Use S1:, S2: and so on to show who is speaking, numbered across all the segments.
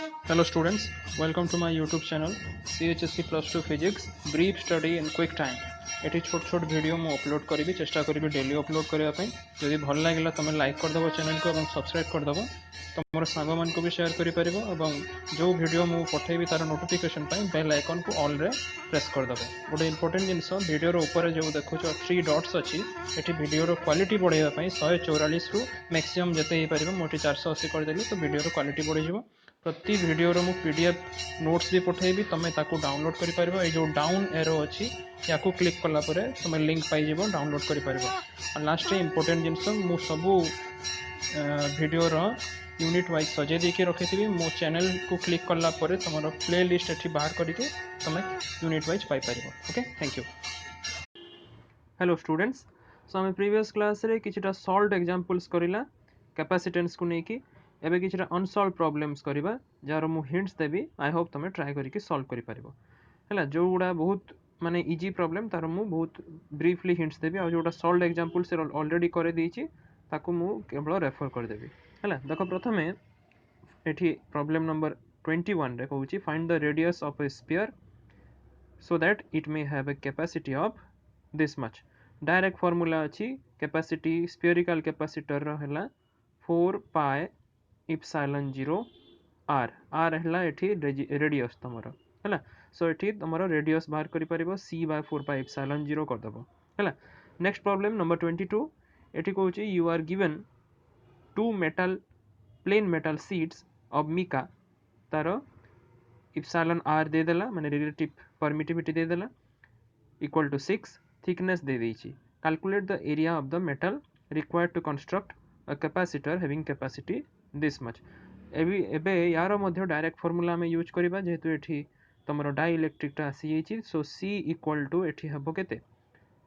S1: Hello students, welcome to my YouTube channel CHSC Plus 2 Physics Brief Study in Quick Time। Eighty छोट छोट video मु upload करी चेष्टा करी डेली अपलोड करने जदि भल लगे तुम लाइक करदेव चैनल को और सब्सक्राइब करदेव तुम सांग मान को भी शेयर कर जो वीडियो मु पठेबी तार नोटिफिकेशन बेल आइकन को ऑल रे प्रेस करदेव। गोटे इंपोर्टेंट जिनस वीडियो ऊपर जो देखो 3 डॉट्स अच्छी ये वीडियो क्वालिटी बढ़ाई 144 रु मैक्सिमम जिते हो पार मुझे 480 करदेली तो वीडियो क्वालिटी बढ़ प्रति वीडियो मु पीडीएफ नोट्स भी पठेबी तुम ताकू डाउनलोड कर पार जो डाउन एरो अच्छी या क्लिक कला तुम लिंक पाइज डाउनलोड कर पार। लास्ट इंपोर्टेंट जिनस मु सबू वीडियो यूनिट वाइज सजे देके रखी मो चैनल को क्लिक कला तुम प्ले लिस्ट ये बाहर करके तुम unit wise paper. Okay, thank you. Hello students, so आम प्रीवियस क्लास रे किछटा सॉल्व एग्जांपल्स करिला कैपेसिटेंस को लेकिन एबे किछटा अनसॉल्व प्रॉब्लम्स करिबा जार मु हिंट्स देबी। आई होप तुम ट्राई करके सॉल्व करि पारिबो। हैला जो गुडा बहुत माने इजी प्रॉब्लम तार मु बहुत ब्रीफली हिंट्स देबी आ जोटा सॉल्व एग्जांपल से ऑलरेडी करे देछि ताको मु केवल रेफर कर देबी। हैला देखो प्रथमे एठी प्रॉब्लम नंबर 21 रे कहूछि find the radius of a sphere so that it may have a capacity of this much। Direct formula अच्छी कैपेसिटी स्फीयरिकल कैपेसिटर है 4 पाए इप्सिलॉन 0 आर आर है एठी रेडियस तुमर है। सो एठी तुमर रेडियस बाहर करि परिबो c बाय 4 पाए इप्सिलॉन 0 कर दबो है। नेक्स्ट प्रॉब्लम नंबर 22 एठी कहूची you are given two metal plane metal sheets of mica तार इप्सिलॉन आर दे देला माने रिलेटिव परमिटिविटी दे देला इक्वल टू 6 थिकनेस दे देछि। Calculate the area of the metal required to construct a capacitor having capacity this much. एबे यार मध्य डायरेक्ट फार्मूला में यूज करबा जेहेतु एठी तमरो डाई इलेक्ट्रिक टा आसी जाइछि। सो C इक्वल टू एठी हबो केते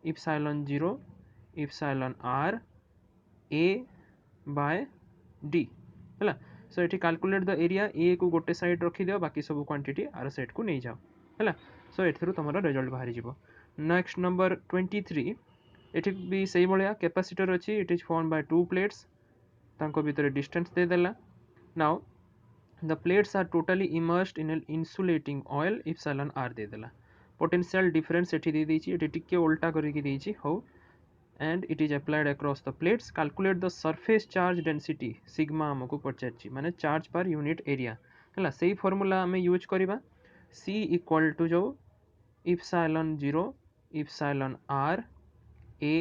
S1: epsilon 0 epsilon r a by d हैला। सो एठी कैलकुलेट द एरिया ए को गोटे साइड रखी दियो बाकी सब क्वांटिटी आर साइड को नहीं जाओ हैला। सो एथरो तुमरो रिजल्ट बाहरी जिवो। नेक्स्ट नंबर 23 एठी भी सही भलिया कैपेसिटर अछि it is form by two plates तांको भीतर डिस्टेंस दे देला। Now the plates are totally immersed in insulating oil epsilon r दे देला। पोटेंशियल डिफरेंस एठी दे देछि एठी टिके उल्टा करके देछि हो and it is applied across the plates। calculate the surface charge density sigma हमको पचारछि माने चार्ज पर यूनिट एरिया हैला। सही फार्मूला हमें यूज करबा C इक्वल टू जो epsilon 0 epsilon r a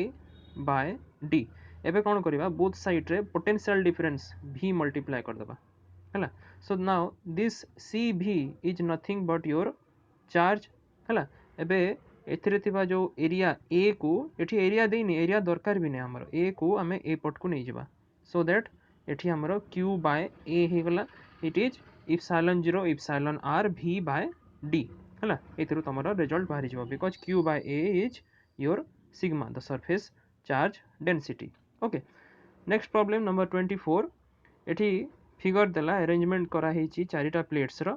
S1: by d। एबे कोन करबा बोथ साइड रे पोटेंशियल डिफरेंस v मल्टीप्लाई कर देबा हैला। So now this CV is nothing but your charge हैला। एबे एथिरे थिबा जो एरिया ए को एठी एरिया देनी एरिया दरकार भी नहीं हमर ए को हमें ए पट को नहीं जिबा सो दैट एठी हमर q बाय a हे गला it is epsilon 0 epsilon r v by d हैला। एथिरो तमरो रिजल्ट बाहरी जिबा because q by a is your sigma the surface charge density. Okay, next problem number 24 एठी फिगर देला अरेंजमेंट करा हेची चारिटा प्लेट्स रो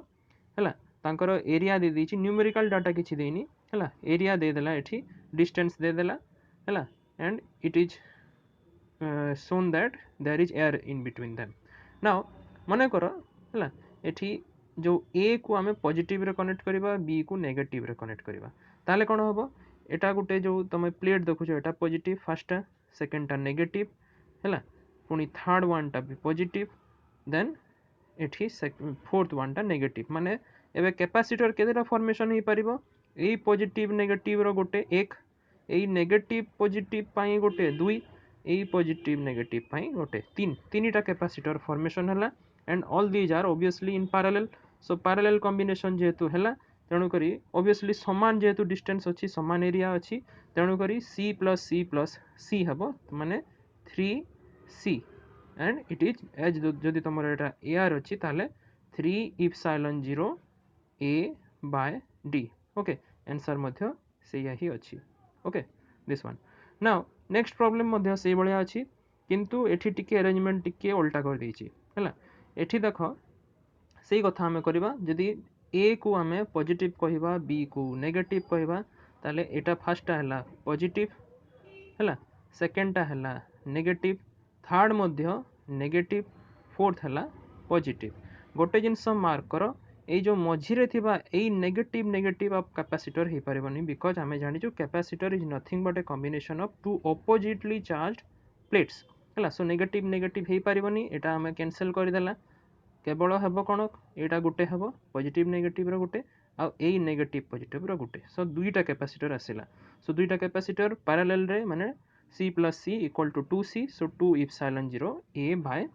S1: हैला। तांकर एरिया दे देछि न्यूमेरिकल डाटा किछि देनी हैला। एरिया दे देला एठी डिस्टेंस दे देला हैला and it is shown that there is air in between them। Now मने करो हैला एठी जो a को हमें पॉजिटिव रे कनेक्ट करबा b को नेगेटिव रे कनेक्ट करबा ताले कोन होबो एटा गुटे जो तमे प्लेट देखुछो एटा पॉजिटिव फर्स्ट सेकंड टा नेगेटिव हैला पुनी थर्ड वन टा भी पॉजिटिव देन एठी फोर्थ वन टा नेगेटिव माने एबे कैपेसिटर केतेटा फॉर्मेशन ही परिबो ए पॉजिटिव नेगेटिव रो गोटे एक ए नेगेटिव पॉजिटिव पाई गोटे दुई ए पॉजिटिव नेगेटिव पाई गोटे तीन तीनटा कैपेसिटर फॉर्मेशन हला and all these are obviously in parallel. So parallel combination जेहेतु हला तेणु करी ऑब्वियसली समान जेहेतु डिस्टेंस अछि समान एरिया अछि तेणु करी c c हबो माने 3c and it is as जदि तमर एटा एआर अछि ताले 3 epsilon 0 a by d। Okay, answer मध्य सेया ही अछि। Okay, this one. Now next problem मध्य से बळिया अछि किंतु एठी टिके अरेंजमेंट टिके उल्टा कर देछि हैला। एठी देखो सेही कथा हमें करबा जदि a को हमें पॉजिटिव कहिबा b को नेगेटिव कहिबा ताले एटा फर्स्ट हला पॉजिटिव हैला सेकंड टा हला नेगेटिव थर्ड मध्य नेगेटिव फोर्थ हला पॉजिटिव गोटे जिनस मार्क कर ये जो मझीरे थिबा एई नेगेटिव नेगेटिव ऑफ कैपेसिटर हे परिबनी बिकॉज आमे जानिचु capacitor is nothing but a combination of two oppositely charged plates हला सो नेगेटिव नेगेटिव हे परिबनी एटा आमे कैंसिल कर देला केवल हेब कौन यहाँ गोटे हम पॉजिटिव नेगेटिव गोटे आउ एई नेगेटिव पॉजिटिव गोटे सो दुईटा कैपेसिटर आसिला सो दुईटा कैपेसिटर पैरेलल रे माने C plus C equal to 2C so 2 epsilon 0 A by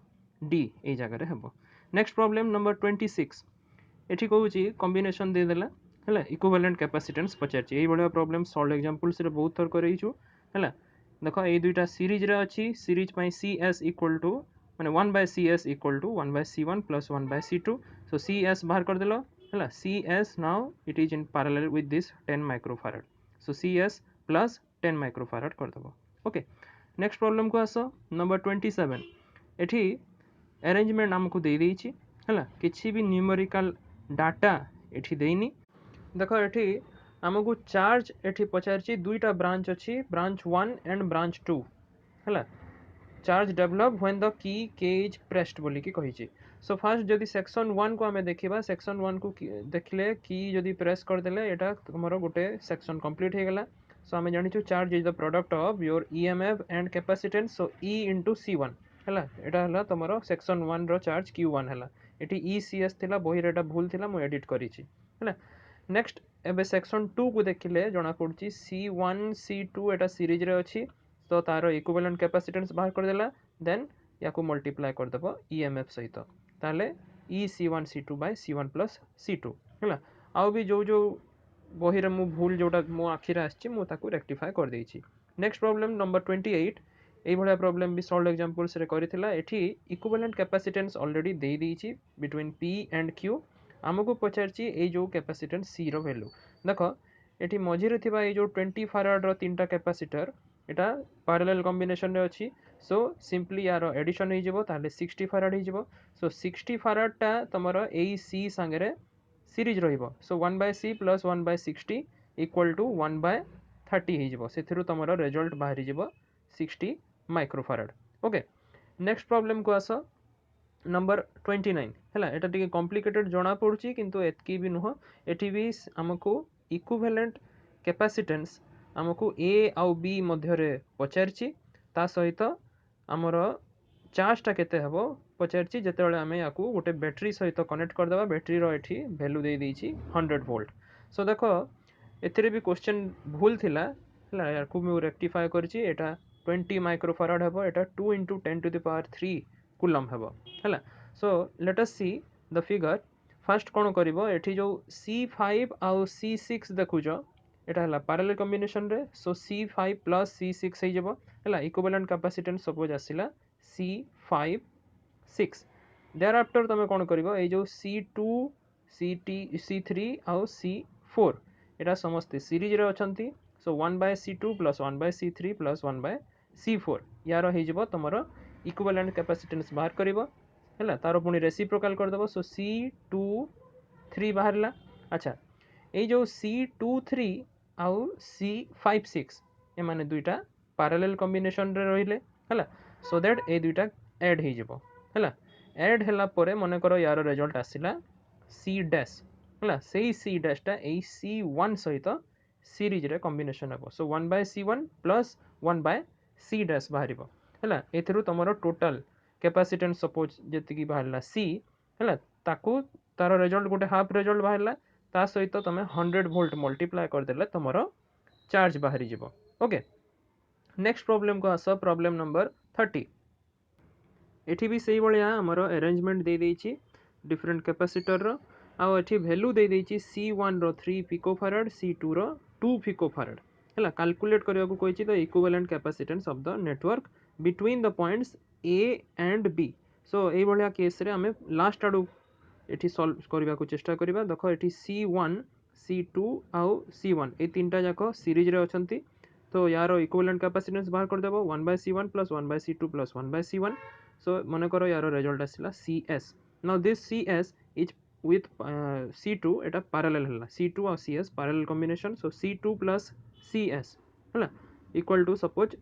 S1: D ए जगह रे हेबो नेक्स्ट प्रॉब्लम नंबर 26 एठी कहूची कॉम्बिनेशन दे देला हला इक्विवेलेंट कैपेसिटेंस पचारची एई बडा प्रॉब्लम सॉल्व एग्जांपल्स रे बहुत थर करैछु हला देखो ए दुईटा सीरीज रे अछि सीरीज पई CS इक्वल टू माने 1 by CS equal to 1 by C1 plus 1 by C2 so CS बाहर कर देलो हला CS now it is in parallel with this 10 microfarad so CS plus 10 microfarad कर दबो ओके नेक्स्ट प्रॉब्लम को आसो नंबर 27 एठी अरेंजमेंट हमको दे देइछि हला किछि भी न्यूमेरिकल डाटा एठी देइनी देखो एठी हमको चार्ज एठी पचारछि दुईटा ब्रांच अछि ब्रांच 1 एंड ब्रांच 2 हला charge develop when the key is pressed बोली कि कहिछि सो फास्ट जदि सेक्शन 1 को हमें देखिबा सेक्शन 1 को देखले की जदि प्रेस कर देले एटा हमरो गोटे सेक्शन कंप्लीट हे गेला सो हमें जानिछु charge is the product of your EMF and capacitance so E into C1 हला एटा हला तमरो सेक्शन 1 रो चार्ज Q1 हला एटी ECS थिला बही रेटा भूल थिला मु एडिट करिछि हला नेक्स्ट एबे सेक्शन 2 को देखिले जणा पड़छि C1 C2 एटा सीरीज रे अछि तो तार इक्विवेलेंट कैपेसिटेंस बाहर कर देला देन याकू मल्टीप्लाई कर देबो ईएमएफ सहित ताले EC1 C2 bye C1 plus C2 हला आउ भी जो जो बही रे मु भूल जोटा मो आखिर आछि मु ताकू रेक्टिफाई कर देछि नेक्स्ट प्रॉब्लम नंबर 28 एई भलिया प्रॉब्लम भी सॉल्व एग्जांपल्स रे करिथिला एठी इक्विवेलेंट कैपेसिटेंस ऑलरेडी दे देछि बिटवीन P एंड Q हमको पचारछि ए जो कैपेसिटेंस C रो वैल्यू देखो एठी मझिरे थिबा ए जो 20 फैराड रो तीनटा कैपेसिटर एटा पैरेलल कॉम्बिनेशन रे अछि सो सिंपली यार एडिशन हो जिवो ताले 60 फैराड हो जिवो सो 60 फैराड टा तमरो ए सी संगे सीरीज रहिबो so 1 by C plus 1 by 60 equal to 1 by 30 हो जिवो सेथिरु तमरो रिजल्ट बाहरी जिवो 60 माइक्रोफैराड ओके नेक्स्ट प्रॉब्लम को आसो नंबर 29 हला एटा टिके कॉम्प्लिकेटेड जणा पड़ुची किंतु एतकी भी नुह एठी भी हमको इक्विवेलेंट कैपेसिटेंस आमको ए आउ बी मध्य पचारछि ता सहित आमर चार्जटा केते हेबो पचारछि जेतेबेले आमे याकू गोटे बैटरी सहित कनेक्ट कर देबा बैटरी रो एठी वैल्यू दे देछि 100 वोल्ट सो देखो एथिरे भी क्वेश्चन भूल थिला हला याकू मु रेक्टिफाई करछि एटा 20 माइक्रोफैराड हेबो एटा 2 into 10 to the power 3 coulomb हेबो हला so let us see the figure first कोन करबो एठी जो C5 आउ C6 देखुजो एटा हला पैरेलल कॉम्बिनेशन रे सो C5 प्लस C6 हे जबो हला इक्विवेलेंट कैपेसिटेंस सपोज आसिला C5 6 देयर आफ्टर तमे कोन करबो ए जो C2 C3 आउ C4 एटा समस्त सीरीज रे अछंती सो 1 by C2 plus 1 by C3 plus 1 by C4 यार हे जबो तमरो इक्विवेलेंट कैपेसिटेंस बाहर करबो हला तारो पुनी रेसिप्रोकल कर देबो सो C2 3 बाहरला अच्छा ए जो C23 आउ C56 ए माने दुईटा पैरेलल कॉम्बिनेशन रे रहिले हला सो दैट ए दुईटा ऐड हे जिवो हला ऐड हला परे मने करो यार रिजल्ट आसिला C डैश हला सेही C डैश टा ए C1 सहित सीरीज रे कॉम्बिनेशन हेबो so 1 by C1 plus 1 by C dash बाहरिबो हला एथरु तमरो टोटल कैपेसिटेंस सपोज जेति की बाहरला C हला ताकू तारो रिजल्ट गोटे हाफ रिजल्ट बाहरला ता सहित तमे 100 वोल्ट मल्टीप्लाई कर देले तमरो चार्ज बाहरी जिवो ओके नेक्स्ट प्रॉब्लम को आसो प्रॉब्लम नंबर 30 एठी भी सेही बळिया हमरो अरेंजमेंट दे देछि डिफरेंट कैपेसिटर रो आ एठी वैल्यू दे देछि C1 रो 3 पिकोफैराड C2 रो 2 पिकोफैराड हला कैलकुलेट करिया को कहिछि the equivalent capacitance of the network between the points A and B so एही बळिया केस रे हमें लास्ट आडू एठी सॉल्व करबा को चेष्टा करबा देखो एठी C1 C2 आउ C1 ए तीनटा जाको सीरीज रे अछंती तो यारो इक्विवेलेंट कैपेसिटेंस बाहर कर देबो 1 by C1 plus 1 by C2 plus 1 by C1 सो मने करो यारो रिजल्ट आसिला CS now this CS is with C2 एटा पैरेलल हला C2 और CS parallel combination so C2 plus CS हला इक्वल टू सपोज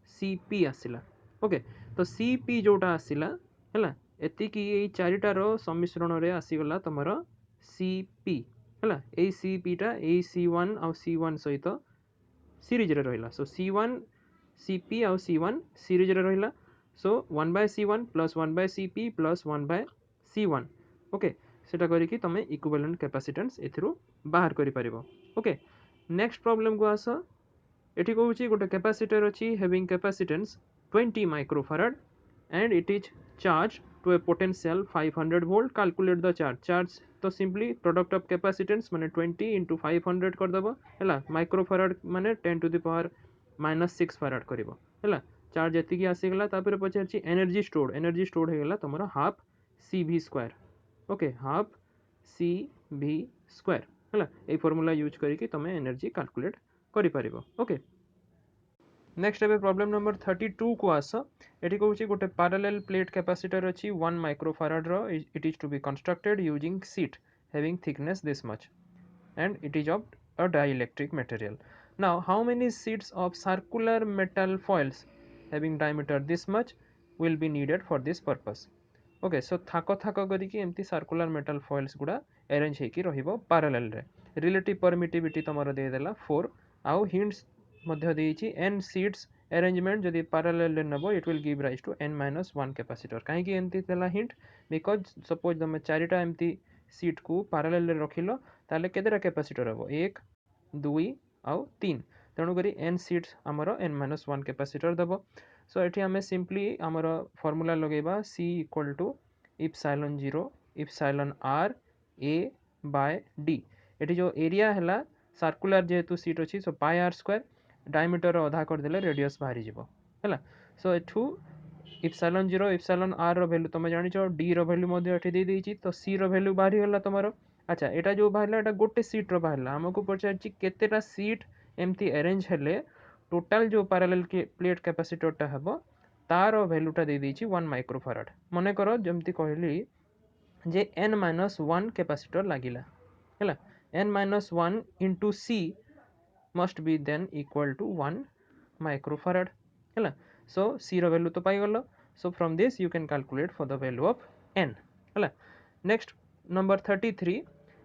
S1: CP आसिला ओके तो CP जोटा आसिला हला एतिकी ये चारिटार सम्मिश्रण रे आसीगला तुमर Cp है ए Cpटा ए C1 आउ C1 सहित सीरीज रे रहिला सो C1 Cp आउ C1 सीरीज रे रहिला सो 1/C1 plus 1/Cp plus 1/C1 okay सेटा करिकी तमे इक्विवेलेंट कैपेसिटेंस एथिरु बाहर करि परिबो ओके नेक्स्ट प्रॉब्लम को आस एठी कहूची गोटे कैपेसिटर अछि having capacitance 20 microfarad and it is charged to a potential 500 volt calculate the charge तो सिंपली प्रोडक्ट ऑफ कैपेसिटेंस माने 20 into 500 कर दबो हैला माइक्रोफैराड माने 10 to the power -6 फैराड करिवो हैला चार्ज एति की आसी गला तापर पछारची एनर्जी स्टोर्ड हे गला तमरो half cv square okay half cv square हैला ए फार्मूला यूज करिकी तमे एनर्जी कैलकुलेट करि परिबो ओके नेक्स्ट एबे प्रॉब्लम नंबर 32 को आस एठी कहूची गोटे पैरेलल प्लेट कैपेसिटर अछि 1 माइक्रोफैराड रो it is to be constructed using sheet having thickness this much and it is of a dielectric material. Now how many sheets of circular metal foils having diameter this much will be needed for this purpose? Okay, so थाको थाको करिकी एमती circular metal foils गुडा arrange हेकी रहिबो parallel रे relative permittivity तमरो दे देला 4 आउ hints मध्य देइची n sheets arrangement जदि parallel रे नबो it will give rise to n-1 capacitor काहे कि एमती देला हिंट बिकॉज़ सपोज तमे चारिटा एमती सीट को पैरेलल रे रखिलो ताले केतेरा कैपेसिटर हबो 1 2 आउ 3 तेणु करी n सीट्स हमरो n-1 कैपेसिटर दबो सो एठी हमें सिंपली हमरो फार्मूला लगेबा c equal to epsilon 0 epsilon r a by d एठी जो एरिया हला सर्कुलर जेहेतु सीट अछि so pi r square diameter आधा कर देले रेडियस बाहरी जिवो हला सो एठू इप्सिलॉन 0 इप्सिलॉन r रो वैल्यू तमे जानि छ d रो वैल्यू मध्ये एठी दे देइची तो c रो वैल्यू बाहरी होला तमरो अच्छा एटा जो बाहरला एटा गोटे सीट रो बाहरला हमको पचारची केतेटा सीट एमती अरेंज हेले टोटल जो पैरेलल के प्लेट कैपेसिटर टा हबो तार वैल्यू टा दे देइची 1 माइक्रोफैराड मने करो जेमती कहली जे n-1 कैपेसिटर लागिला हैला n-1 into c must be then equal to 1 microfarad हैला so c रो वैल्यू तो पाई गलो so from this you can calculate for the value of n हैला next number 33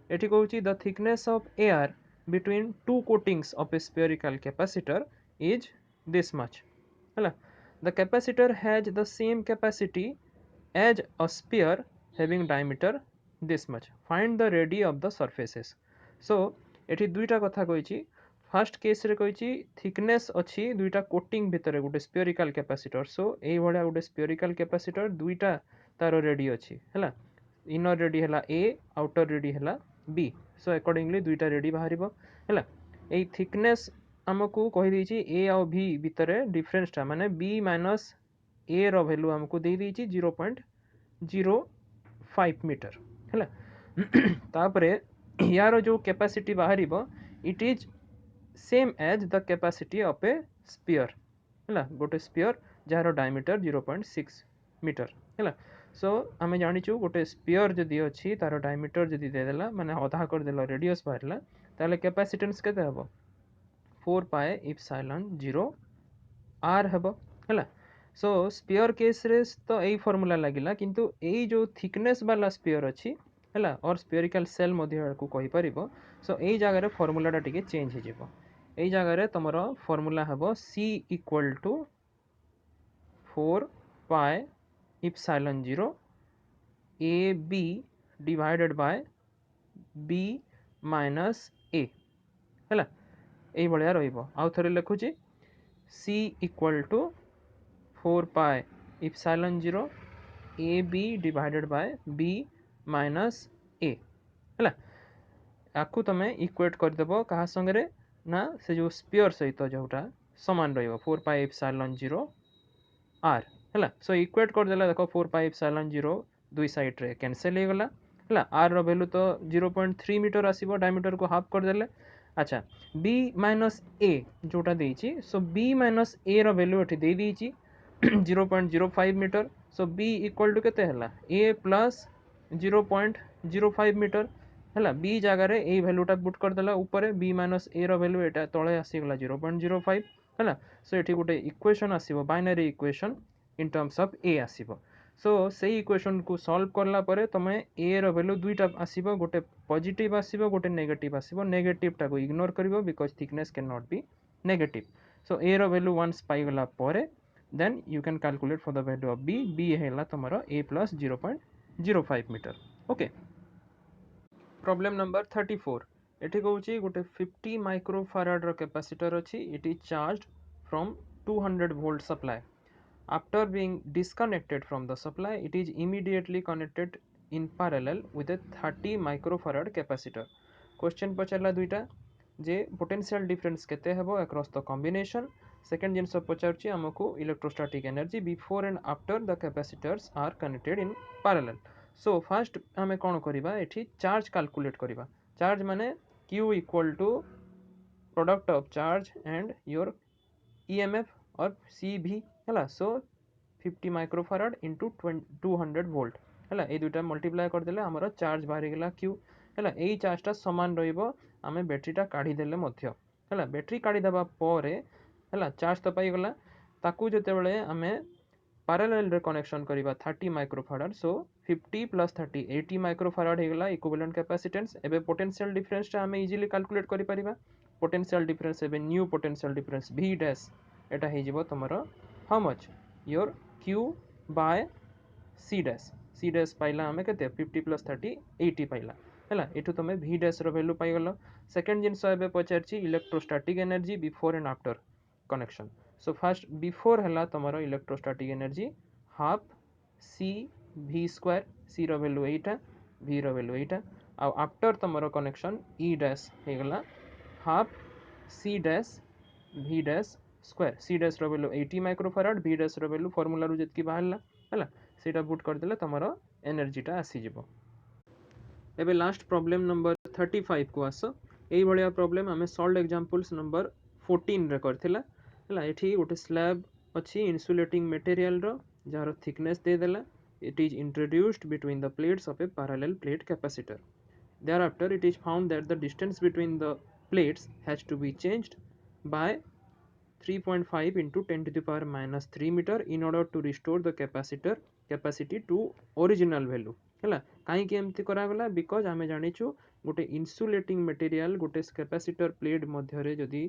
S1: एठी कहूची the thickness of air between two coatings of a spherical capacitor is this much हैला the capacitor has the same capacity as a sphere having diameter this much find the radii of the surfaces so एठी दुईटा कथा कहिची first case रे कहिची thickness अछि दुईटा coating भितरे गोटे spherical capacitor सो एई भलिया गोटे स्फेरिकल कैपेसिटर दुईटा तार रेडी अछि हैला इनर रेडी हैला a आउटर रेडी हैला b सो अकॉर्डिंगली दुईटा रेडी बाहरिबो हैला एई थिकनेस हमकु कहि देछि a और b भितरे डिफरेंस ता माने b माइनस a रो वैल्यू हमकु दे देछि 0.05 मीटर हैला तापरे यार जो कैपेसिटी बाहरिबो it is same as the capacity of a sphere हैला गोटे स्फीयर जार डायमीटर 0.6 मीटर हैला सो आमे जानिचु गोटे स्फीयर जदि अछि तार डायमीटर जदि दे देला माने आधा कर देला रेडियस बाहरला ताले कैपेसिटेंस केते हबो 4 पाई इप्सिलॉन 0 r हबो हैला सो स्फीयर केस रे तो एई फार्मूला लागिला किंतु एई जो थिकनेस वाला स्फीयर अछि हैला और स्फेरिकल सेल मध्ये को कहि परिबो सो एई जगह रे फार्मूला टा टिके चेंज हे जेबो एई जगह रे तमरो फार्मूला हबो c equal to 4 pi epsilon 0 a b divided by b minus a हैला एई भलिया रहिबो आउ थरे लिखुची c equal to 4 pi epsilon 0 a b divided by b minus a हैला आकु तमे इक्वेट कर देबो कहा संगे ना से जो स्फीयर सहित जोटा समान रहिबो 4 पाई इप्सिलॉन 0 r हैला सो इक्वेट कर देला देखो 4 पाई इप्सिलॉन 0 दुई साइड रे कैंसिल हे गला हैला r रो वैल्यू तो 0.3 मीटर आसीबो डायमीटर को हाफ कर देले अच्छा b माइनस a जोटा देइची सो b माइनस a रो वैल्यू एठी दे देइची 0.05 metre so b equal to केते हला a प्लस 0.05 मीटर हैला b जगह रे ए वैल्यूटा पुट कर देला ऊपर b माइनस a रो वैल्यू एटा तळे आसी गला 0.05 हैला सो एठी गोटे इक्वेशन आसीबो binary equation in terms of a आसीबो सो से इक्वेशन को सॉल्व करला परे तमे ए रो वैल्यू दुईटा आसीबो गोटे पॉजिटिव आसीबो गोटे नेगेटिव आसीबो नेगेटिव टा को इग्नोर करिवो because thickness can not be negative so A रो वैल्यू वंस पाई गला परे then you can calculate for the value of B हैला तमरो a plus 0.05 metre okay problem number 34 एठी कहूची गोटे 50 माइक्रोफाराड रो कैपेसिटर अछि it is charged from 200 volt supply after being disconnected from the supply it is immediately connected in parallel with a 30 microfarad capacitor question पचारला दुईटा जे potential difference केते हेबो across the combination second genus पचारची हमकु electrostatic energy before and after the capacitors are connected in parallel so first हमें कोन करिबा एठी charge calculate करिबा charge माने q equal to product of charge and your EMF or CV है सो 50 माइक्रोफाराड into 200 volt है ये दुटा multiply करदे आमर चार्ज बाहरी गला क्यू है यही चार्जटा सामान रही बैटेरीटा काढ़ीदेले है बैटेरी काढ़ीदेवा है चार्ज तो पाईगला ताकू जिते आम पैरेलल रे कनेक्शन करिबा 30 माइक्रोफाराड सो 50 प्लस 30 80 माइक्रोफाराड हेगला इक्विवेलेंट कैपेसिटेंस एबे पोटेंशियल डिफरेंस टा हमें इजीली कैलकुलेट करि परिबा पोटेंशियल डिफरेंस एबे new potential difference v dash एटा हे जिवो तमरो how much your q by c dash पाइला हमें केते 50 प्लस 30 80 पाइला हैला एठु तमे v डैश रो वैल्यू पाइ गलो सेकंड जिंस एबे पचारची electrostatic energy before and after connection so first before हैला तमरो electrostatic energy half c v square c रो वैल्यू एटा v रो वैल्यू एटा आ आफ्टर तमरो कनेक्शन e डैश हे गला half c dash v dash square c dash रो वैल्यू 80 माइक्रोफाराड v डैश रो वैल्यू फार्मूला रु जतकी बाहरला हैला सेटा पुट कर देले तमरो एनर्जीटा आसी जिवो एबे लास्ट प्रॉब्लम नंबर 35 को आसो एई भलिया प्रॉब्लम हमें सॉल्व एग्जांपल्स नंबर 14 रे करथिला हैला एठी गोटे स्लैब अछि इंसुलेटिंग मटेरियल रो जार थिकनेस दे देला it is introduced between the plates of a parallel plate capacitor thereafter it is found that the distance between the plates has to be changed by 3.5 into 10 to the power minus 3 meter in order to restore the capacitor capacity to original value हैला काई के एमती करा गला because हमें जानिछु गोटे insulating material गोटे capacitor plate मध्य रे जदी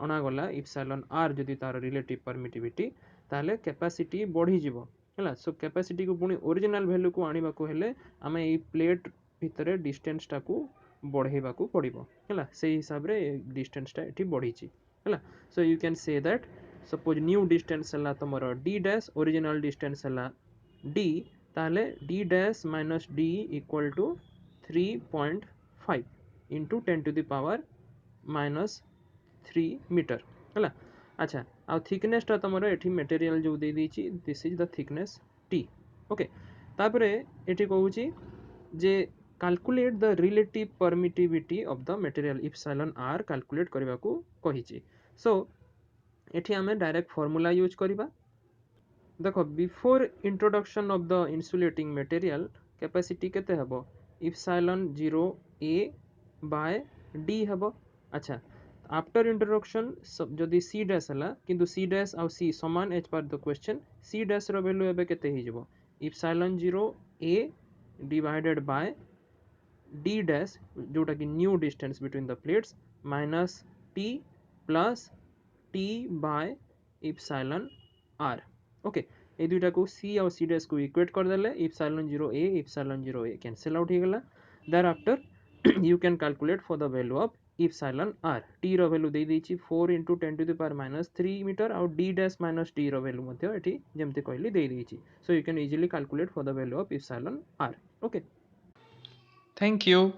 S1: अना गला इप्सिलॉन r जदी तार रिलेटिव परमिटिविटी ताले कैपेसिटी बढ़ी जिवो हैला सो कैपेसिटी को पुनी ओरिजिनल वैल्यू को आनिबा को हेले हमें ई प्लेट भितरे डिस्टेंस टा को बढ़ेबा को पड़िबो हैला से हिसाब रे डिस्टेंस टा एठी बढ़ीची हैला so you can say that suppose new distance हला तमरो d डैश ओरिजिनल डिस्टेंस हला d ताले d dash minus d equal to 3.5 into 10 to the power minus 3 metre हैला अच्छा आ थिकनेस टा तमरो एठी मटेरियल जो दे दीची this is the thickness t okay तापरे एठी कहूची जे calculate the relative permittivity of the material epsilon r calculate करबा को कहिची सो एठी हमें डायरेक्ट फार्मूला यूज करबा देखो before introduction of the insulating material capacity केते हबो इप्सिलॉन 0 a बाय d हबो अच्छा आफ्टर इंट्रोडक्शन जदि c डैश हला किंतु c डैश आ c समान as per the question c dash रो वैल्यू एबे केते हे जबो epsilon 0 a divided by d dash जोटा कि new distance between the plates minus t plus t by epsilon r okay ए दुइटा को c और c डैश को इक्वेट कर देले इप्सिलॉन 0 a कैंसिल आउट हो गला thereafter you can calculate for the value of epsilon r t रो वैल्यू दे देची 4 into 10 to the power minus 3 metre और d डैश माइनस t रो वैल्यू मध्ये एठी जेमते कहली दे देची so you can easily calculate for the value of epsilon r okay thank you